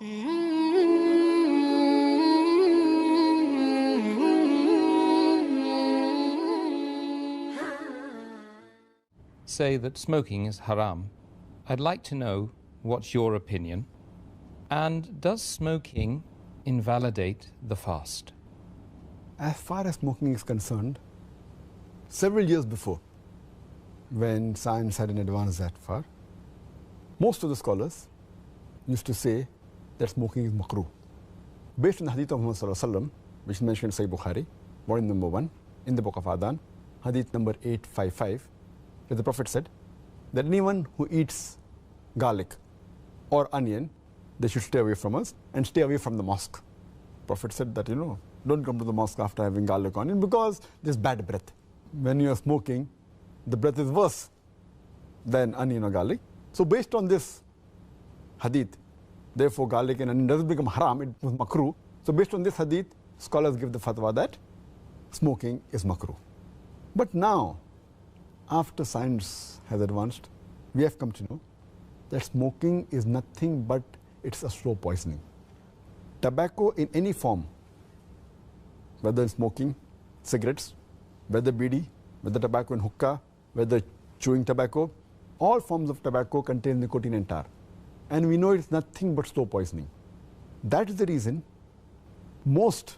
Say that smoking is haram. I'd like to know what's your opinion. And does smoking invalidate the fast? As far as smoking is concerned, several years before, when science hadn't advanced that far, most of the scholars used to say that smoking is makruh. Based on the Hadith of Muhammad sallallahu alaihi wasallam, which is mentioned in Sahih Bukhari, volume number 1, in the book of Adhan, Hadith number 855, where the Prophet said that anyone who eats garlic or onion, they should stay away from us and stay away from the mosque. Prophet said that, don't come to the mosque after having garlic or onion because there's bad breath. When you are smoking, the breath is worse than onion or garlic. So based on this hadith, therefore garlic and onion doesn't become haram, it was makruh. So based on this hadith, scholars give the fatwa that smoking is makruh. But now, after science has advanced, we have come to know that smoking is nothing but it's a slow poisoning. Tobacco in any form, whether smoking, cigarettes, whether bidi, whether tobacco and hookah, whether chewing tobacco, all forms of tobacco contain nicotine and tar. And we know it's nothing but slow poisoning. That is the reason most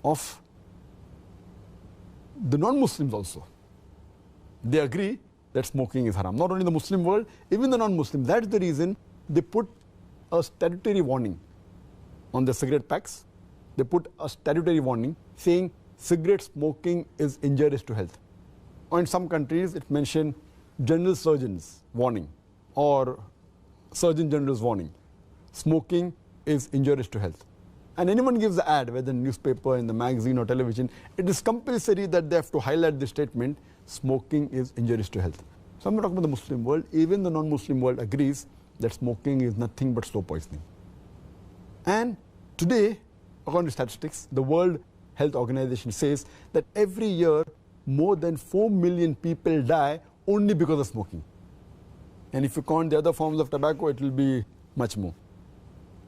of the non-Muslims also, they agree that smoking is haram. Not only the Muslim world, even the non-Muslim. That is the reason they put a statutory warning on the cigarette packs. They put a statutory warning saying cigarette smoking is injurious to health. Or in some countries, it mentioned general surgeon's warning or surgeon general's warning. Smoking is injurious to health. And anyone gives the ad, whether in newspaper, in the magazine or television, it is compulsory that they have to highlight the statement, smoking is injurious to health. So I'm not talking about the Muslim world, even the non-Muslim world agrees that smoking is nothing but slow poisoning. And today, according to statistics, the World Health Organization says that every year more than 4 million people die only because of smoking. And if you count the other forms of tobacco, it will be much more.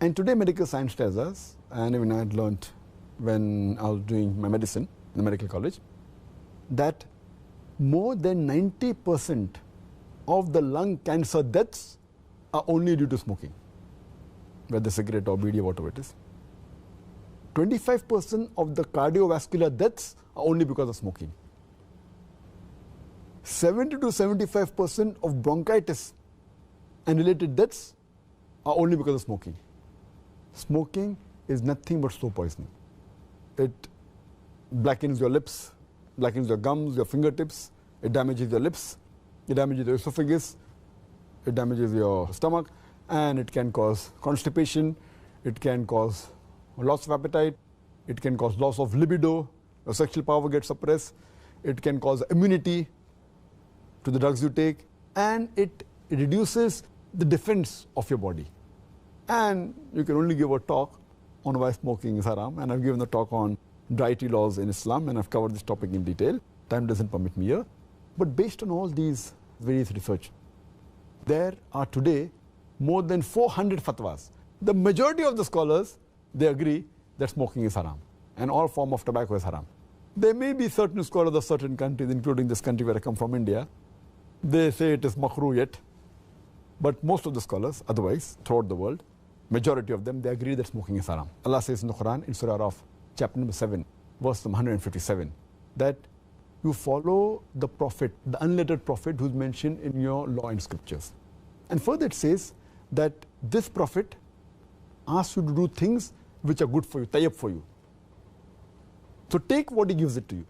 And today medical science tells us, and even I had learned when I was doing my medicine in the medical college, that more than 90% of the lung cancer deaths are only due to smoking, whether cigarette or bidi or whatever it is. 25% of the cardiovascular deaths are only because of smoking. 70 to 75% of bronchitis and related deaths are only because of smoking. Smoking is nothing but slow poisoning. It blackens your lips, blackens your gums, your fingertips, it damages your lips, it damages your esophagus, it damages your stomach, and it can cause constipation, it can cause loss of appetite, it can cause loss of libido, your sexual power gets suppressed, it can cause immunity to the drugs you take, and it reduces the defense of your body. And you can only give a talk on why smoking is haram, and I've given a talk on dietary laws in Islam, and I've covered this topic in detail. Time doesn't permit me here. But based on all these various research, there are today more than 400 fatwas. The majority of the scholars, they agree that smoking is haram, and all form of tobacco is haram. There may be certain scholars of certain countries, including this country where I come from, India, they say it is makruh yet. But most of the scholars, otherwise, throughout the world, majority of them, they agree that smoking is haram. Allah says in the Quran, in Surah Araf, chapter number 7, verse number 157, that you follow the prophet, the unlettered prophet who's mentioned in your law and scriptures. And further it says that this prophet asks you to do things which are good for you, tayyib for you. So take what he gives it to you,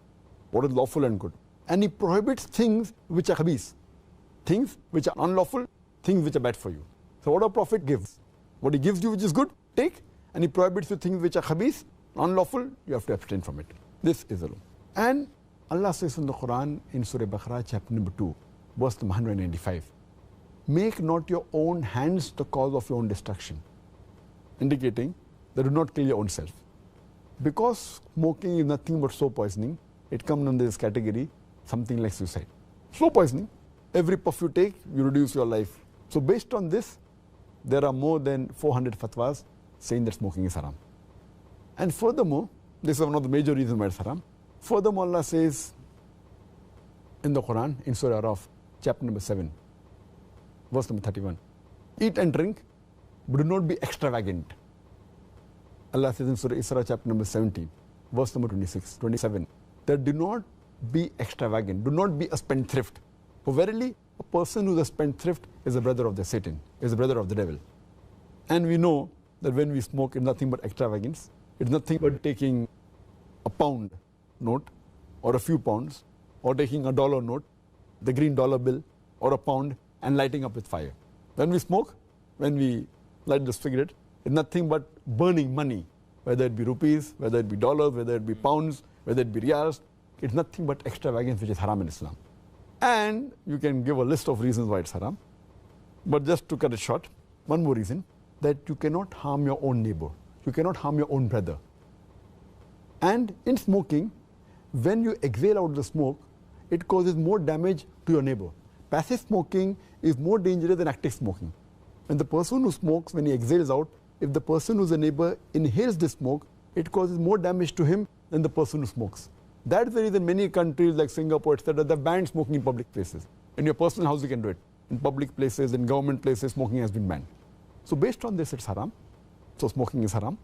what is lawful and good. And he prohibits things which are khabith, things which are unlawful, things which are bad for you. So what a prophet gives, what he gives you which is good, take, and he prohibits you things which are khabith, unlawful, you have to abstain from it. This is the law. And Allah says in the Quran, in Surah Baqarah, chapter number 2, verse number 195, make not your own hands the cause of your own destruction, indicating that do not kill your own self. Because smoking is nothing but slow poisoning, it comes under this category, something like suicide. Slow poisoning, every puff you take, you reduce your life. So based on this, there are more than 400 fatwas saying that smoking is haram. And furthermore, this is one of the major reasons why it's haram. Furthermore, Allah says in the Quran, in Surah Araf, chapter number 7, verse number 31, eat and drink, but do not be extravagant. Allah says in Surah Isra, chapter number 17, verse number 27, that do not be extravagant, do not be a spendthrift. For verily, a person who is a spendthrift is a brother of the Satan, is a brother of the devil. And we know that when we smoke, it's nothing but extravagance. It's nothing but taking a pound note or a few pounds, or taking a dollar note, the green dollar bill, or a pound, and lighting up with fire. When we smoke, when we light the cigarette, it's nothing but burning money, whether it be rupees, whether it be dollars, whether it be pounds, whether it be riyals. It's nothing but extravagance, which is haram in Islam. And you can give a list of reasons why it's haram. But just to cut it short, one more reason, that you cannot harm your own neighbor. You cannot harm your own brother. And in smoking, when you exhale out the smoke, it causes more damage to your neighbor. Passive smoking is more dangerous than active smoking. When the person who smokes, when he exhales out, if the person who's a neighbor inhales the smoke, it causes more damage to him than the person who smokes. That's the reason many countries like Singapore, etc., they've banned smoking in public places. In your personal house, you can do it. In public places, in government places, smoking has been banned. So based on this, it's haram. So smoking is haram.